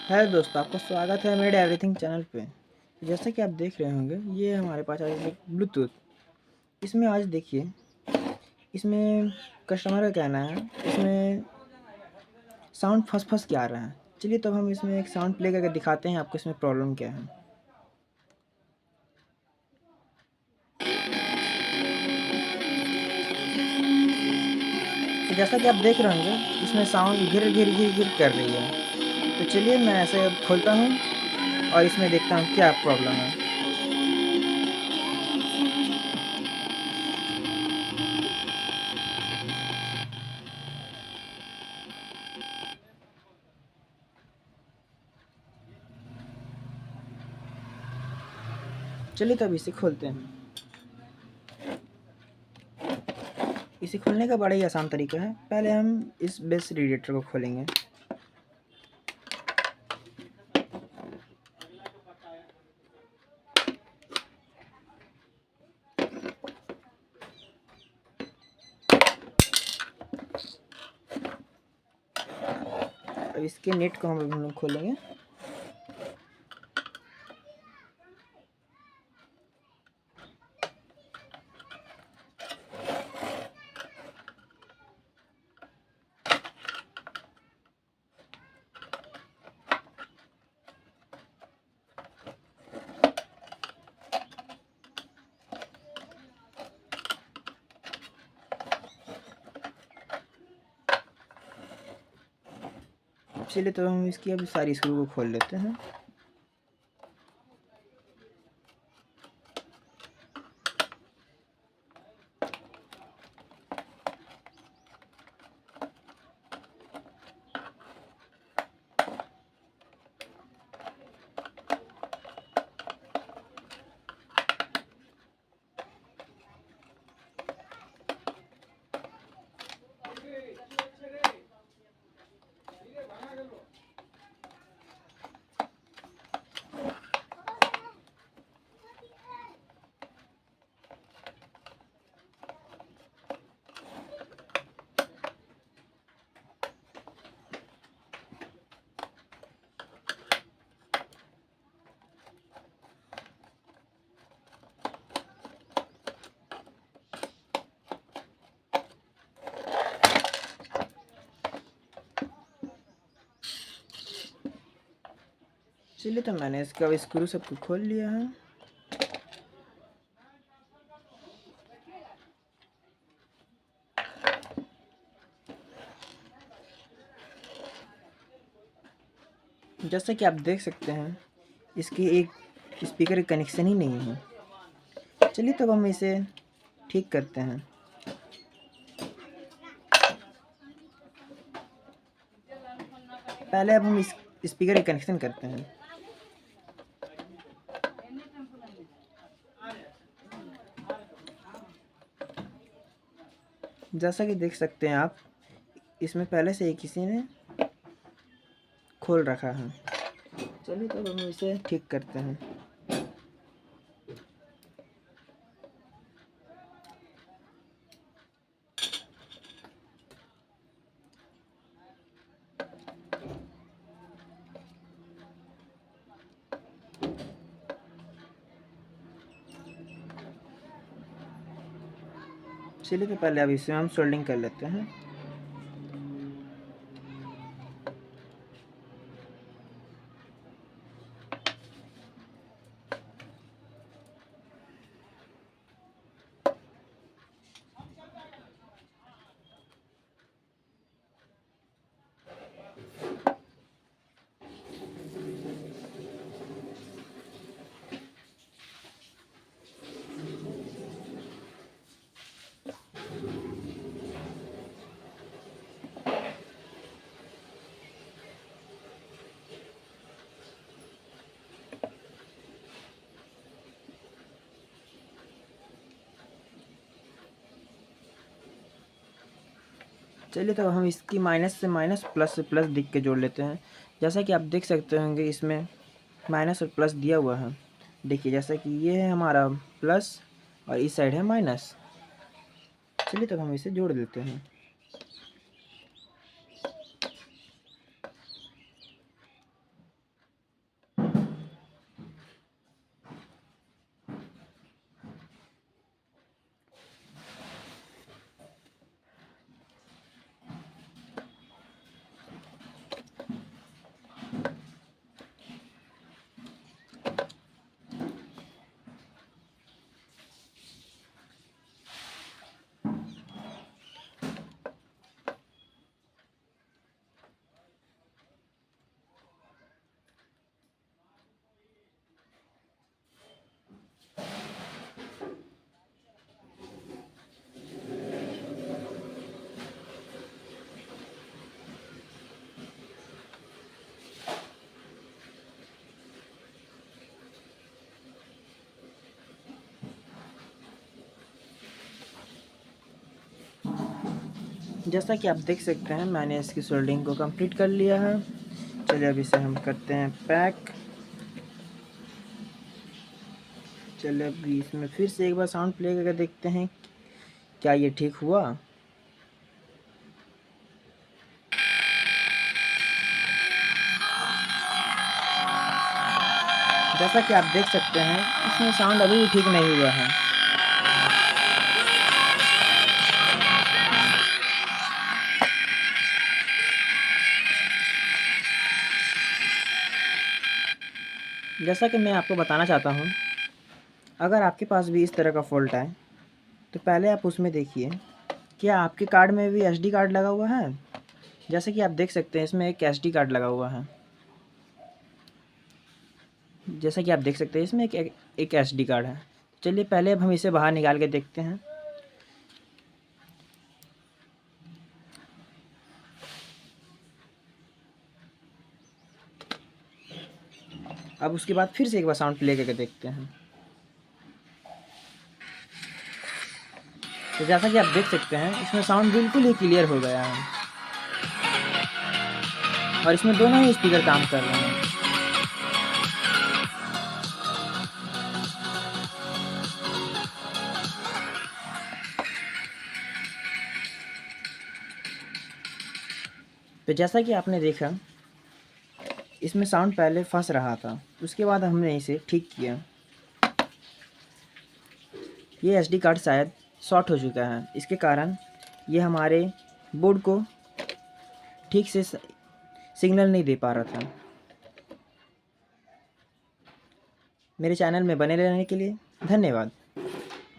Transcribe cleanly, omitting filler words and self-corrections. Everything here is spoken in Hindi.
है दोस्तों, आपका स्वागत है मेड एवरीथिंग चैनल पे। जैसा कि आप देख रहे होंगे, ये हमारे पास आज एक ब्लूटूथ। इसमें आज देखिए, इसमें कस्टमर का कहना है इसमें साउंड फंस के आ रहा है। चलिए तो हम इसमें एक साउंड प्ले करके दिखाते हैं आपको इसमें प्रॉब्लम क्या है। तो जैसा कि आप देख रहे होंगे, इसमें साउंड घिर कर रही है। तो चलिए मैं ऐसे खोलता हूँ और इसमें देखता हूँ क्या प्रॉब्लम है। चलिए तब इसे खोलते हैं। इसे खोलने का बड़ा ही आसान तरीका है। पहले हम इस बेस रेडिएटर को खोलेंगे। अब इसके नेट को हम लोग खोलेंगे। चलिए तो हम इसकी अभी सारी स्क्रू को खोल लेते हैं। चलिए तो मैंने इसका स्क्रू सबको खोल लिया है। जैसा कि आप देख सकते हैं, इसकी एक स्पीकर कनेक्शन ही नहीं है। चलिए तब हम इसे ठीक करते हैं। पहले अब हम इस स्पीकर का कनेक्शन करते हैं। जैसा कि देख सकते हैं आप, इसमें पहले से ही किसी ने खोल रखा है। चलिए तब हम इसे ठीक करते हैं। चलिए तो पहले अब इसे हम सोल्डिंग कर लेते हैं। चलिए तो हम इसकी माइनस से माइनस, प्लस से प्लस दिख के जोड़ लेते हैं। जैसा कि आप देख सकते होंगे, इसमें माइनस और प्लस दिया हुआ है। देखिए, जैसा कि ये है हमारा प्लस और इस साइड है माइनस। चलिए तो हम इसे जोड़ देते हैं। जैसा कि आप देख सकते हैं मैंने इसकी सोल्डिंग को कंप्लीट कर लिया है। चलिए अब इसे हम करते हैं पैक। चलिए अब इसमें फिर से एक बार साउंड प्ले करके देखते हैं क्या ये ठीक हुआ। जैसा कि आप देख सकते हैं इसमें साउंड अभी भी ठीक नहीं हुआ है। जैसा कि मैं आपको बताना चाहता हूँ, अगर आपके पास भी इस तरह का फॉल्ट है तो पहले आप उसमें देखिए क्या आपके कार्ड में भी एसडी कार्ड लगा हुआ है। जैसे कि आप देख सकते हैं इसमें एक एसडी कार्ड लगा हुआ है। जैसा कि आप देख सकते हैं इसमें एक एसडी कार्ड है। चलिए पहले अब हम इसे बाहर निकाल के देखते हैं। अब उसके बाद फिर से एक बार साउंड प्ले करके देखते हैं। तो जैसा कि आप देख सकते हैं इसमें साउंड बिल्कुल ही क्लियर हो गया है और इसमें दोनों ही स्पीकर काम कर रहे हैं। तो जैसा कि आपने देखा इसमें साउंड पहले फंस रहा था, उसके बाद हमने इसे ठीक किया। ये एसडी कार्ड शायद शॉर्ट हो चुका है, इसके कारण ये हमारे बोर्ड को ठीक से सिग्नल नहीं दे पा रहा था। मेरे चैनल में बने रहने के लिए धन्यवाद।